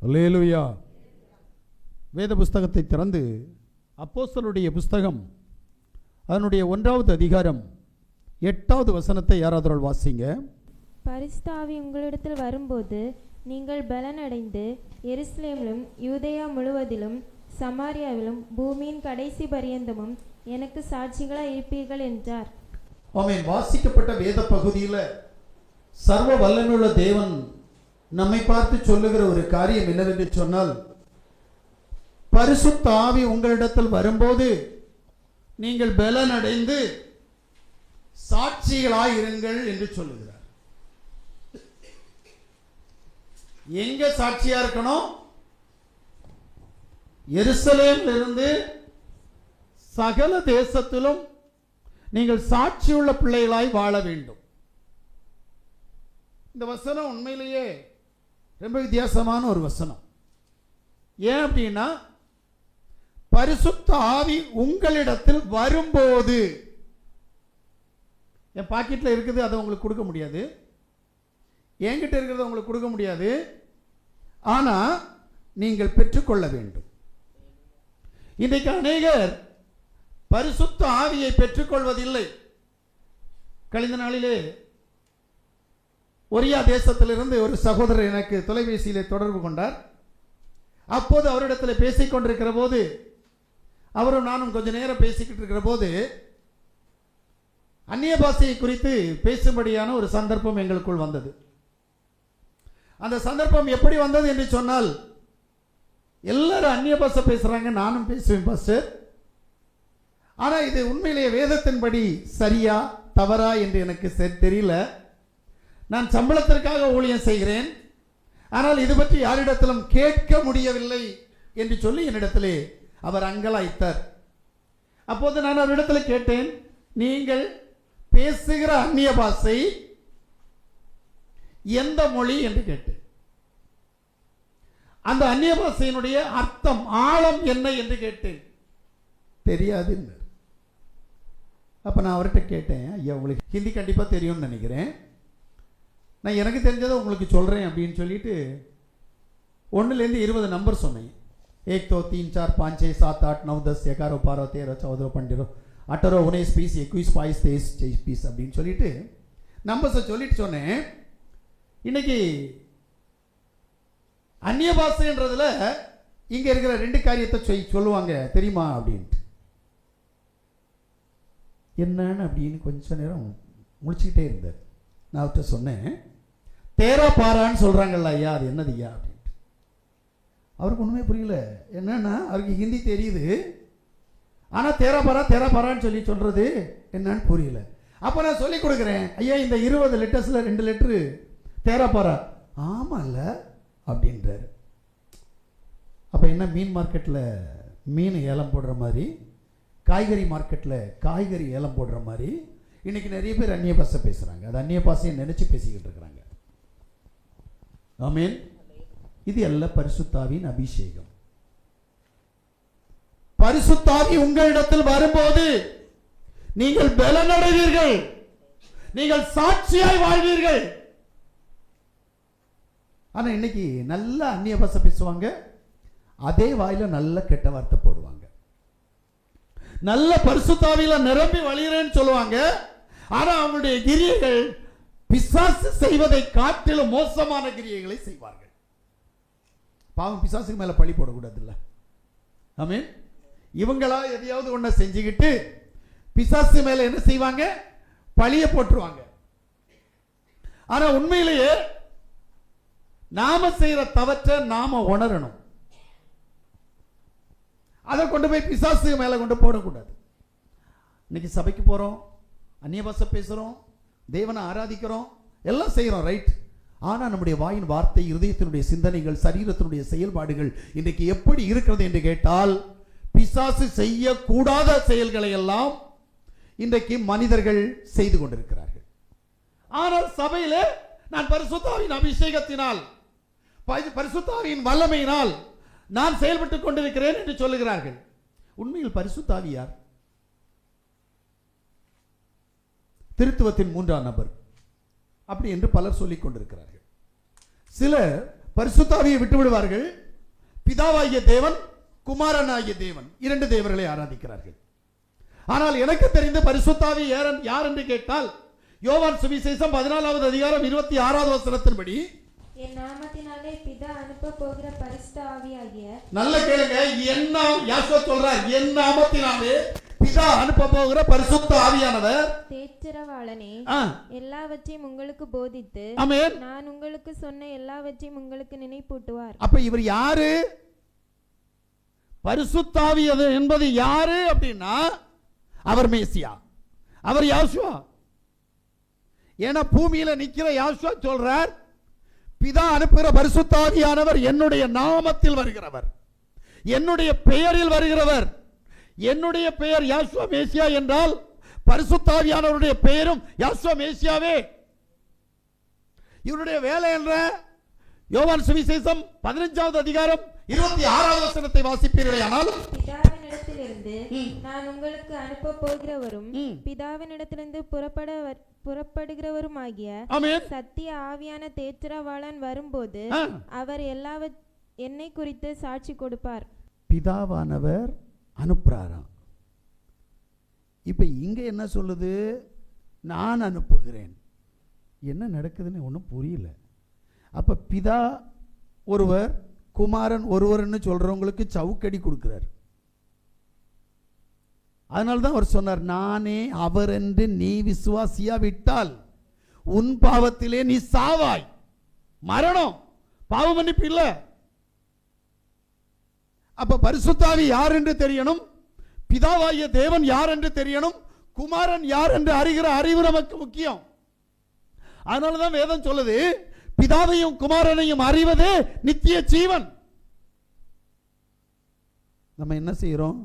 அல்லேலூயா. வேத புஸ்தகத்தை திறந்து அப்போஸ்தலருடைய புஸ்தகம் அதனுடைய 1வது அதிகாரம் 8வது வசனத்தை யாராவது வாசிங்க. பரிசுத்த ஆவி உங்களிடத்தில் வரும்போது நீங்கள் பலனடைந்து எருசலேமிலும் யூதேயா முழுவதிலும் சமாரியாவிலும் பூமியின் கடைசி பரியந்தமும் எனக்கு சாட்சிகளாய் இருப்பீர்கள் என்றார். ஆமென். வாசிக்கப்பட்ட வேத பகுதியில் சர்வ வல்லமையுள்ள தேவன் நம்மை பார்த்து சொல்லுகிற ஒரு காரியம் என்னவென்று சொன்னால், பரிசுத்த ஆவி உங்களிடத்தில் வரும்போது நீங்கள் பலனடைந்து சாட்சிகளாயிருங்கள் என்று சொல்லுகிறார். எங்க சாட்சியா இருக்கணும்? எருசலேமில் இருந்து சகல தேசத்திலும் நீங்கள் சாட்சியுள்ள பிள்ளைகளாய் வாழ வேண்டும். இந்த வசனம் உண்மையிலேயே ரொம்ப வித்தியாசமான ஒரு வசனம். ஏன் அப்படின்னா, பரிசுத்த ஆவி உங்களிடத்தில் வரும்போது, என் பாக்கெட்டில் இருக்குது அதை உங்களுக்கு கொடுக்க முடியாது, என்கிட்ட இருக்கிறத உங்களுக்கு கொடுக்க முடியாது, ஆனால் நீங்கள் பெற்றுக்கொள்ள வேண்டும். இன்றைக்கு அநேகர் பரிசுத்த ஆவியை பெற்றுக்கொள்வதில்லை. கழிந்த நாளிலே ஒரியா தேசத்திலிருந்து ஒரு சகோதரர் எனக்கு தொலைபேசியிலே தொடர்பு கொண்டார். அப்போது அவரிடத்தில் பேசிக் கொண்டிருக்கிற போது, அவரும் நானும் கொஞ்ச நேரம் பேசிக்கிட்டு இருக்கிற போது அந்நிய பாஷையை குறித்து பேசும்படியான ஒரு சந்தர்ப்பம் எங்களுக்குள் வந்தது. அந்த சந்தர்ப்பம் எப்படி வந்தது என்று சொன்னால், எல்லாரும் அந்நிய பாஷை பேசுறாங்க, நானும் பேசுவேன் பாஸ்டர். ஆனால் இது உண்மையிலேயே வேதத்தின்படி சரியா தவறா என்று எனக்கு தெரியல. நான் சம்பளத்திற்காக ஊழியம் செய்கிறேன், ஆனால் இது பற்றி யாரிடத்திலும் கேட்க முடியவில்லை என்று சொல்லி என்னிடத்திலே அவர் அங்கலாய்த்தார். அப்போது நான் அவரிடத்தில் கேட்டேன், நீங்கள் பேசுகிற அந்நிய பாஷை எந்த மொழி என்று கேட்டேன். அந்த அந்நிய பாஷையினுடைய அர்த்தம் ஆழம் என்ன என்று கேட்டேன். தெரியாது. அப்ப நான் அவர்கிட்ட கேட்டேன், ஐயா உங்களுக்கு ஹிந்தி கண்டிப்பா தெரியும்னு நினைக்கிறேன், நான் எனக்கு தெரிஞ்சதை உங்களுக்கு சொல்றேன் அப்படின்னு சொல்லிட்டு 1லேருந்து 20 நம்பர் சொன்னேன். 1 2 3 4 5 6 7 8 9 10 11 12 13 14 15 18 19 20 21 22 23 24 அப்படின்னு சொல்லிட்டு நம்பர்ஸை சொல்லிட்டு சொன்னேன். இன்னைக்கு அந்நிய பாஷைன்றதுல இங்க இருக்கிற 2 காரியத்தை சொல்லுவாங்க தெரியுமா அப்படின்ட்டு. என்னன்னு அப்படின்னு கொஞ்ச நேரம் முடிச்சுக்கிட்டே இருந்தார். நான் அவர்கிட்ட சொன்னேன், தேரா பாரான்னு சொல்றாங்கல்ல ஐயா, அது என்னது ஐயா அப்படின்ட்டு. அவருக்கு ஒண்ணுமே புரியல. என்னன்னா, அவருக்கு ஹிந்தி தெரியுது, ஆனா தேரா பாரான்னு சொல்லி சொல்றது என்னன்னு புரியல. அப்ப நான் சொல்லி கொடுக்குறேன், ஐயா இந்த 20 லெட்டர்ஸ்ல 2 லெட்டரு தேரா பாரா. ஆமா இல்ல அப்படின்றாரு. அப்ப என்ன, மீன் மார்க்கெட்ல மீன் ஏலம் போடுற மாதிரி, காய்கறி மார்க்கெட்ல காய்கறி ஏலம் போடுற மாதிரி இன்னைக்கு நிறைய பேர் அந்நிய பாஷை பேசுறாங்க. அது அந்நிய பாஷையை நினைச்சு பேசிக்கிட்டு இருக்கிறாங்க. ஆமென். இது எல்லாம் பரிசுத்த ஆவியின் அபிஷேகம். பரிசுத்த ஆவி உங்களிடத்தில் வரும்போது நீங்கள் பலனடைவீர்கள், நீங்கள் சாட்சியாய் வாழ்வீர்கள். ஆனா இன்னைக்கு நல்ல அந்நிய பாஷை பேசுவாங்க, அதே வாயில நல்ல கெட்ட வார்த்தை போடுவாங்க. நல்ல பரிசுத்த ஆவியில நிரம்பி வழிகிறேன்னு சொல்லுவாங்க, ஆனா அவங்களுடைய கிரியைகள் பிசாசு செய்வதை காட்டிலும் மோசமான கிரியைகளை செய்வார்கள். பாவம் பிசாசுக்கு மேல பழி போடக்கூடாது இல்ல. ஆமென். இவங்களா எதையாவது ஒன்ன செஞ்சுக்கிட்டு பிசாசு மேல என்ன செய்வாங்க, பழிய போட்டுருவாங்க. ஆனா உண்மையிலேயே நாம செய்யற தவற்றை நாம உணரணும். அதை கொண்டு போய் பிசாசு மேல கொண்டு போடக்கூடாது. இன்னைக்கு சபைக்கு போறோம், அந்நிய பாஷை பேசுறோம், தேவனை ஆராதிக்கிறோம், எல்லாம் செய்யறோம், ரைட். ஆனா நம்முடைய வாயின் வார்த்தை, இருதயத்தினுடைய சிந்தனைகள், சரீரத்தினுடைய செயல்பாடுகள் இன்றைக்கு எப்படி இருக்கிறது என்று கேட்டால், பிசாசு செய்யக்கூடாத செயல்களை எல்லாம் இன்றைக்கு மனிதர்கள் செய்து கொண்டிருக்கிறார்கள். ஆனால் சபையில நான் பரிசுத்த ஆவியின் அபிஷேகத்தினால், பரிசுத்த ஆவியின் வல்லமையினால் நான் செயல்பட்டுக் கொண்டிருக்கிறேன் என்று சொல்லுகிறார்கள். உண்மையில் பரிசுத்த ஆவி யார்? திருத்துவத்தின் 3ஆம் நபர் அப்படி என்று பலர் சொல்லிக் கொண்டிருக்கிறார்கள். சிலர் பரிசுத்தாவியை விட்டு விடுவார்கள். பிதாவாகிய தேவன், குமாரனாகிய தேவன், இரண்டு தேவர்களை ஆராதிக்கிறார்கள். ஆனால் எனக்கு தெரிந்த பரிசுத்தாவி யார் என்று கேட்டால், யோவான் சுவிசேஷம் 14வது அதிகாரம் 26வது வசனத்தின்படி, என் நாமத்தினாலே பிதா அனுப்ப போகிற பரிசுத்த ஆவியாகிய, நல்ல கேளுங்க, என்ன யாசுவா சொல்றார், என் நாமத்தினாலே பிதா அனுப்ப போகிற பரிசுத்த ஆவியானவர் தேற்றரவாளனே எல்லாவற்றையும் உங்களுக்கு போதித்து, ஆமென், நான் உங்களுக்கு சொன்ன எல்லாவற்றையும் உங்களுக்கு நினைப்பூட்டுவார். அப்ப இவர் யாரு? பரிசுத்த ஆவி என்பது யாரு அப்படின்னா அவர் மேசியா, அவர் யாசுவா. ஏன்னா பூமியில நிக்கிற யாசுவா சொல்றார், பிதா அனுப்புகிற பரிசுத்த ஆவியானவர் என்னுடைய நாமத்தில் வருகிறவர், என்னுடைய பெயரில் வருகிறவர். என்னுடைய பெயர் யாசுவா மேசியா என்றால் பரிசுத்த ஆவியானவருடைய பெயரும் யாசுவா மேசியாவே. இவருடைய வேலை என்ற யோவான் சுவிசேஷம் 15வது அதிகாரம் 26வது வசனத்தை வாசிப்பீர்களானால், பிதாவினிடத்திலிருந்து நான் உங்களுக்கு அனுப்ப போகிறவரும் பிதாவினிடத்திலிருந்து புறப்படுகிறவருமாகிய சத்திய ஆவியான தேற்றரவாளன் வரும்போது அவர் என்னை குறித்து சாட்சி கொடுப்பார். பிதாவானவர் அனுப்புறாராம். இப்ப இங்க என்ன சொல்லுது? நான் அனுப்புகிறேன். என்ன நடக்குதுன்னு ஒன்றும் புரியல. அப்ப பிதா ஒருவர், குமாரன் ஒருவர்னு சொல்றவங்களுக்கு சவுக்கடி கொடுக்கிறார். அதனால்தான் அவர் சொன்னார், நானே அவர் என்று நீ விசுவாசியா விட்டால் உன் பாவத்திலே நீ சாவாய். மரணம், பாவ மன்னிப்பு இல்ல. அப்ப பரிசுத்தாவி யார் என்று தெரியணும், பிதாவாகிய தேவன் யார் என்று தெரியணும், குமாரன் யார் என்று அறிகிற அறிவு நமக்கு முக்கியம். அதனாலதான் வேதம் சொல்லுது, பிதாவையும் குமாரனையும் அறிவதே நித்திய ஜீவன். நம்ம என்ன செய்யறோம்?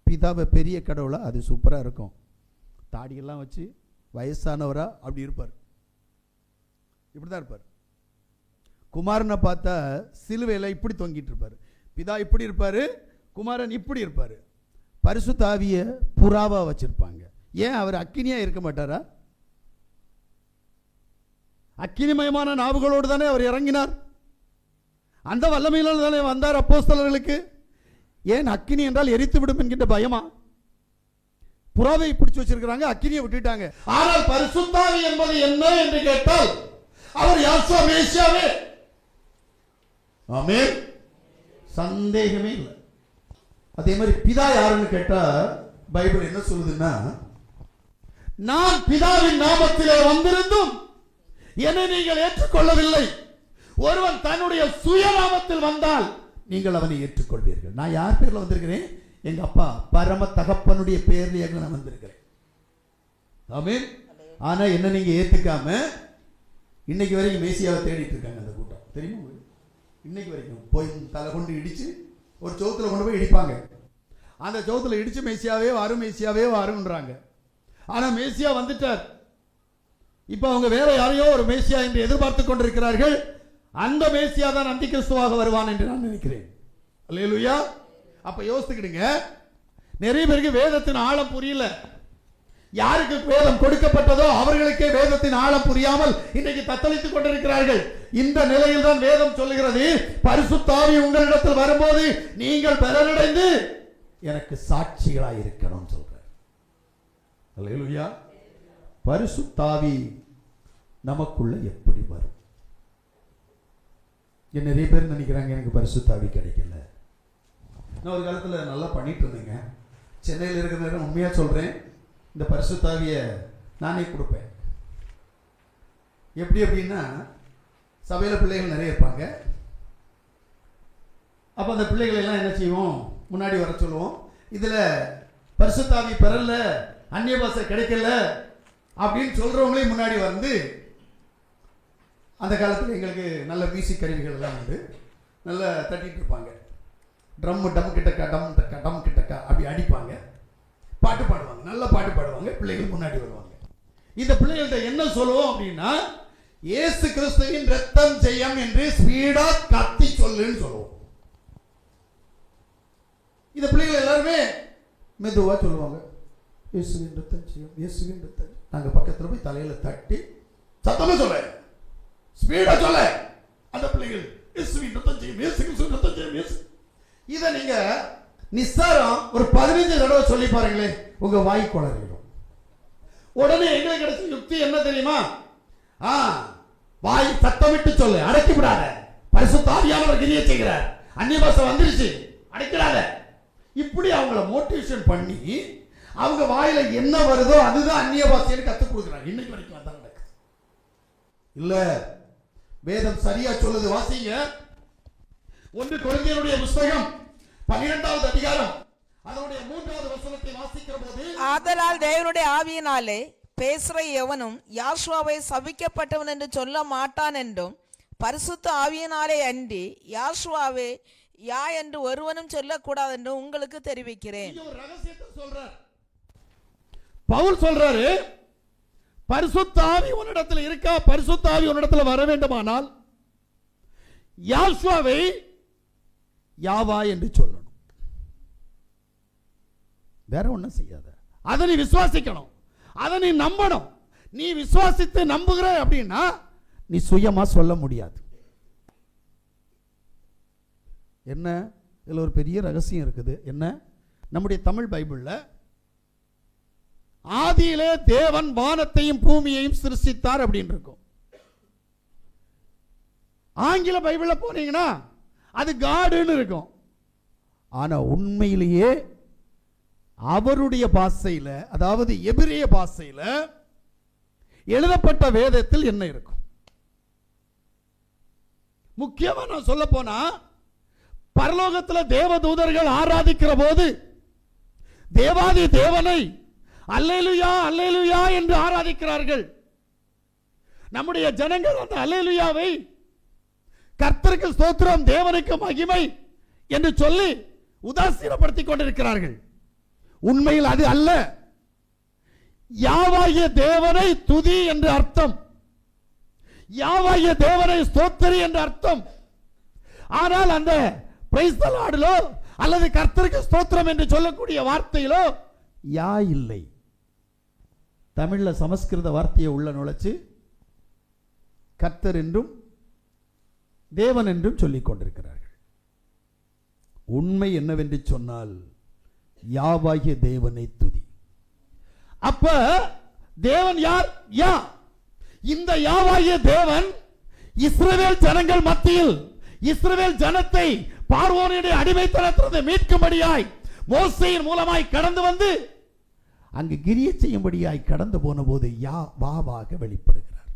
பிதாவை பெரிய கடவுளா, அது சூப்பரா இருக்கும், தாடியெல்லாம் வச்சு வயசானவரா அப்படி இருப்பார், இப்படிதான் இருப்பார். குமாரனை பார்த்தா சிலுவையில இப்படி தொங்கிட்டு இருப்பார். பிதா இப்படி இருப்பாரு, குமாரன் இப்படி இருப்பாரு. பரிசுத்த ஆவியை புறாவா வச்சிருப்பாங்க. ஏன் அவர் அக்கினியா இருக்க மாட்டாரா? அக்கினிமயமான நாவுகளோடு தானே அவர் இறங்கினார். அந்த வல்லமையில தானே வந்தார் அப்போஸ்தலர்களுக்கு. ஏன் அக்கினி என்றால் எரித்து விடும் என்கின்ற பயமா? புறாவை பிடிச்சு வச்சிருக்கிறாங்க, அக்கினியை விட்டுட்டாங்க. ஆனால் பரிசுத்த ஆவி என்பது என்ன என்று கேட்டால் அவர் யாசுவா மேசியாவே. ஆமென், சந்தேகமே இல்லை. அதே மாதிரி பிதா யாருன்னு கேட்டா பைபிள் என்ன சொல்லுதுன்னா, நான் பிதாவின் நாமத்திலே வந்திருந்தும் என்னை நீங்கள் ஏற்றுக்கொள்ளவில்லை. ஒருவன் தன்னுடைய சுயநாமத்தில் வந்தால் நீங்கள் அவனை ஏற்றுக்கொள்வீர்கள். நான் யார் பேர்ல வந்திருக்கிறேன்? எங்க அப்பா பரம தகப்பனுடைய பேர்ல நான் வந்திருக்கிறேன். ஆமென். ஆனா என்ன நீங்க ஏத்துக்காம இன்னைக்கு வரைக்கும் மேசியாவை தேடிட்டு இருக்காங்க. அந்த கூட்டம் தெரியுமா? இன்னைக்கு வரைக்கும் போய் தலை கொண்டு இடிச்சு ஒரு சவுத்துல கொண்டு போய் இடிப்பாங்க. அந்த சவுத்துல இடிச்சு மேசியாவே வரும், மேசியாவே வரும்ன்றாங்க. ஆனா மேசியா வந்துட்டார். இப்ப அவங்க வேற யாரையோ ஒரு மேசியா என்று எதிர்பார்த்து கொண்டிருக்கிறார்கள். அந்த மேசியா தான் அந்தி கிறிஸ்துவாக வருவான் என்று நான் நினைக்கிறேன். அல்லேலூயா. அப்ப யோசித்துக்கிடுங்க, நிறைய பேருக்கு வேதத்தின் ஆழம் புரியல. யாருக்கு வேதம் கொடுக்கப்பட்டதோ அவர்களுக்கே வேதத்தின் ஆழம் புரியாமல் இன்னைக்கு தத்தளித்துக் கொண்டிருக்கிறார்கள். இந்த நிலையில் தான் வேதம் சொல்லுகிறது, பரிசுத்த ஆவி உங்களிடத்தில் வரும்போது நீங்கள் பலனடைந்து எனக்கு சாட்சிகளாய் இருக்கணும் சொல்றார். அல்லேலூயா. பரிசுத்த ஆவி நமக்குள்ள எப்படி வரும்? நிறைய பேர் நினைக்கிறாங்க எனக்கு பரிசுத்த ஆவி கிடைக்கல. நான் ஒரு காலத்துல நல்லா பண்ணிட்டு இருந்தேங்க. சென்னையில் இருக்கிற நேரம் உண்மையா சொல்றேன், இந்த பரிசுத்த ஆவியை நானே கொடுப்பேன். எப்படி அப்படின்னா, சபையில பிள்ளைகள் நிறைய இருப்பாங்க. அப்ப அந்த பிள்ளைகள் எல்லாம் என்ன செய்வோம், முன்னாடி வர சொல்லுவோம். இதுல பரிசுத்த ஆவி பெறல, அந்நிய பாஷை கிடைக்கல அப்படின்னு சொல்றவங்களே முன்னாடி வந்து, அந்த காலத்தில் எங்களுக்கு நல்ல மியூசிக் கருவிகள் எல்லாம் உண்டு, நல்லா தட்டிட்டு இருப்பாங்க. ட்ரம் டம் கிட்டக்கா டம் டக்கா டம் கிட்டக்கா அப்படி அடிப்பாங்க, பாட்டு பாடுவாங்க, நல்ல பாட்டு பாடுவாங்க. பிள்ளைகள் முன்னாடி வருவாங்க. இந்த பிள்ளைகள்கிட்ட என்ன சொல்லுவோம் அப்படின்னா, இயேசு கிறிஸ்துவின் ரத்தம் ஜெயம் என்று ஸ்பீடா கத்தி சொல்லுன்னு சொல்லுவோம். இந்த பிள்ளைகள் எல்லாருமே மெதுவா சொல்லுவாங்க, இயேசுவின் ரத்தம் ஜெயம், இயேசுவின் ரத்தம். நாங்க பக்கத்துல போய் தலையில தட்டி சத்தமா சொல்ல, ஸ்பீடா சொல்ல. அந்த பிள்ளைகள் இயேசுவின் ரத்தம் ஜெயம், இயேசு கிறிஸ்துவின் ரத்தம் ஜெயம், இயேசு. இதை நீங்க நிஸ்தாரம் ஒரு 15 தடவை சொல்லி பாருங்களேன், உங்க வாய் குளறிடும். உடனே எங்களுக்கு கிடைச்ச யுக்தி என்ன தெரியுமா? வாய் சத்தமிட்டு சொல்லு, அடக்கி விடாத. பரிசுத்த ஆவியானவர் கிரியை செய்கிறார், அந்நிய பாஷை வந்துருச்சு, அடக்கிடாத. இப்படி அவங்கள மோட்டிவேஷன் பண்ணி அவங்க வாயில என்ன வருதோ அதுதான் அந்நிய பாஷைன்னு கத்துக் கொடுக்குறாங்க. இன்னைக்கு வரைக்கும் அதான் நடக்குது. இல்ல, வேதம் சரியா சொல்லுது, வாசிங்க. 1 கொரிந்தியருடைய புத்தகம் 12வது அதிகாரம் அதனுடைய 3வது வசனத்தை வாசிக்கிற போது, ஆதலால் தேவனுடைய ஆவியினாலே பேசுற எவனும் யாசுவாவை சபிக்கப்பட்டவன் என்று சொல்ல மாட்டான் என்றும், பரிசுத்த ஆவியினாலே அன்றி யாசுவாவே யா என்று ஒருவனும் சொல்லக்கூடாது என்று உங்களுக்கு தெரிவிக்கிறேன். ஒரு ரகசியத்தை சொல்றார் பவுல். சொல்றாரு, பரிசுத்த ஆவி உன்னிடத்தில் இருக்கா? பரிசுத்த ஆவி உன்னிடத்தில் வர வேண்டுமானால் யாசுவாவை யாவா என்று சொல்லணும். வேற ஒண்ணும் செய்யாத. அதை நீ விசுவாசிக்கணும், அதை நீ நம்பணும். நீ விசுவாசித்து நம்புகிற அப்படின்னா நீ சுயமா சொல்ல முடியாது. என்ன, இதுல ஒரு பெரிய ரகசியம் இருக்குது. என்ன? நம்முடைய தமிழ் பைபிள்ல ஆதியிலே தேவன் வானத்தையும் பூமியையும் சிருஷ்டித்தார் அப்படின்னு இருக்கும். ஆங்கில பைபிள்ல போனீங்கன்னா அது காடுன்னு இருக்கும். ஆனா உண்மையிலேயே அவருடைய பாஷையில, அதாவது எபிரேய பாஷையில எழுதப்பட்ட வேதத்தில் என்ன இருக்கும்? முக்கியமா நான் சொல்ல போனா, பரலோகத்தில் தேவதூதர்கள் ஆராதிக்கிற போது தேவாதி தேவனை அல்லேலூயா அல்லேலூயா என்று ஆராதிக்கிறார்கள். நம்முடைய ஜனங்கள் அந்த அல்லேலூயாவை கர்த்தருக்கு ஸ்தோத்திரம், தேவனுக்கு மகிமை என்று சொல்லி உதாசீனப்படுத்திக் கொண்டிருக்கிறார்கள். உண்மையில் அது அல்ல. யாவாகிய தேவனை துதி என்று அர்த்தம், யாவாகிய தேவனை ஸ்தோத்திரி என்று அர்த்தம். ஆனால் அந்த பிரைஸ் தி லார்டிலோ அல்லது கர்த்தருக்கு ஸ்தோத்திரம் என்று சொல்லக்கூடிய வார்த்தையிலோ யா இல்லை. தமிழ்ல சமஸ்கிருத வார்த்தையை உள்ள நுழைச்சு கர்த்தர் என்றும் தேவன் என்றும் சொல்லிக் கொண்டிருக்கிறார்கள். உண்மை என்னவென்று சொன்னால் யாவாகிய தேவனை துதி. அப்ப தேவன் யார்? யா. இந்த யாவாகிய தேவன் இஸ்ரவேல் ஜனங்கள் மத்தியில் இஸ்ரவேல் ஜனத்தை பார்வோனுடைய அடிமைத்தனத்திலிருந்து மீட்கும்படியாய் மோசேயின் மூலமாய் கடந்து வந்து அங்கு கிரியை செய்யும்படியாய் கடந்து போன போது யாவாக வெளிப்படுகிறார்.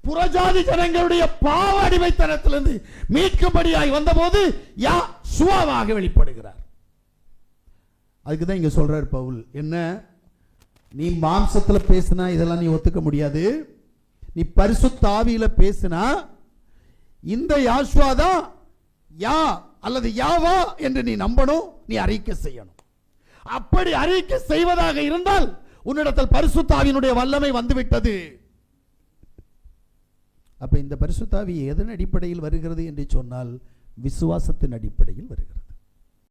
புறஜாதி ஜனங்களுடைய பாவ அடிமைத்தனத்திலிருந்து மீட்கும்படியாய் வந்தபோது யாசுவாவாக வெளிப்படுகிறார். அதுக்குதான் இங்க சொல்றார் பவுல், என்ன, நீ மாம்சத்துல பேசினா இதெல்லாம் நீ ஒத்துக்க முடியாது. நீ பரிசுத்த ஆவியில பேசினா இந்த யாசுவா தான் யா அல்லது யாவா என்று நீ நம்பணும், நீ அறிக்கை செய்யணும். அப்படி அறிக்கை செய்வதாக இருந்தால் உன்னிடத்தில் பரிசுத்த ஆவியினுடைய வல்லமை வந்துவிட்டது. அப்ப இந்த பரிசுத்த ஆவி எதன் அடிப்படையில் வருகிறது என்று சொன்னால் விசுவாசத்தின் அடிப்படையில் வருகிறது.